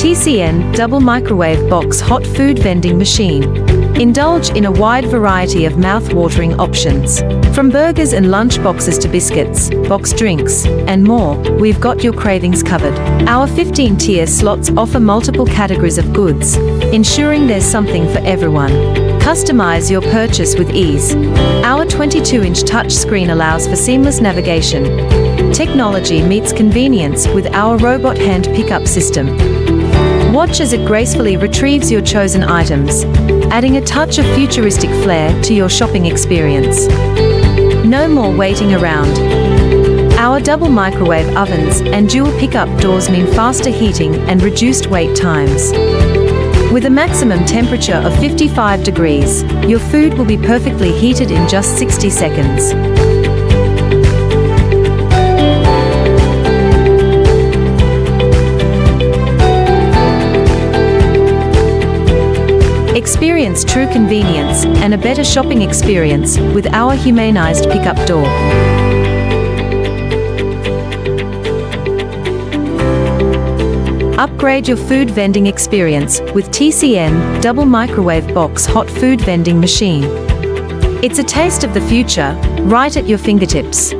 TCN Double Microwave Box Hot Food Vending Machine. Indulge in a wide variety of mouth-watering options. From burgers and lunch boxes to biscuits, boxed drinks, and more, we've got your cravings covered. Our 15-tier slots offer multiple categories of goods, ensuring there's something for everyone. Customize your purchase with ease. Our 22-inch touchscreen allows for seamless navigation. Technology meets convenience with our robot hand pickup system. Watch as it gracefully retrieves your chosen items, adding a touch of futuristic flair to your shopping experience. No more waiting around. Our double microwave ovens and dual pickup doors mean faster heating and reduced wait times. With a maximum temperature of 55 degrees, your food will be perfectly heated in just 60 seconds. Experience true convenience and a better shopping experience with our humanized pickup door. Upgrade your food vending experience with TCN Double Microwave Box Hot Food Vending Machine. It's a taste of the future, right at your fingertips.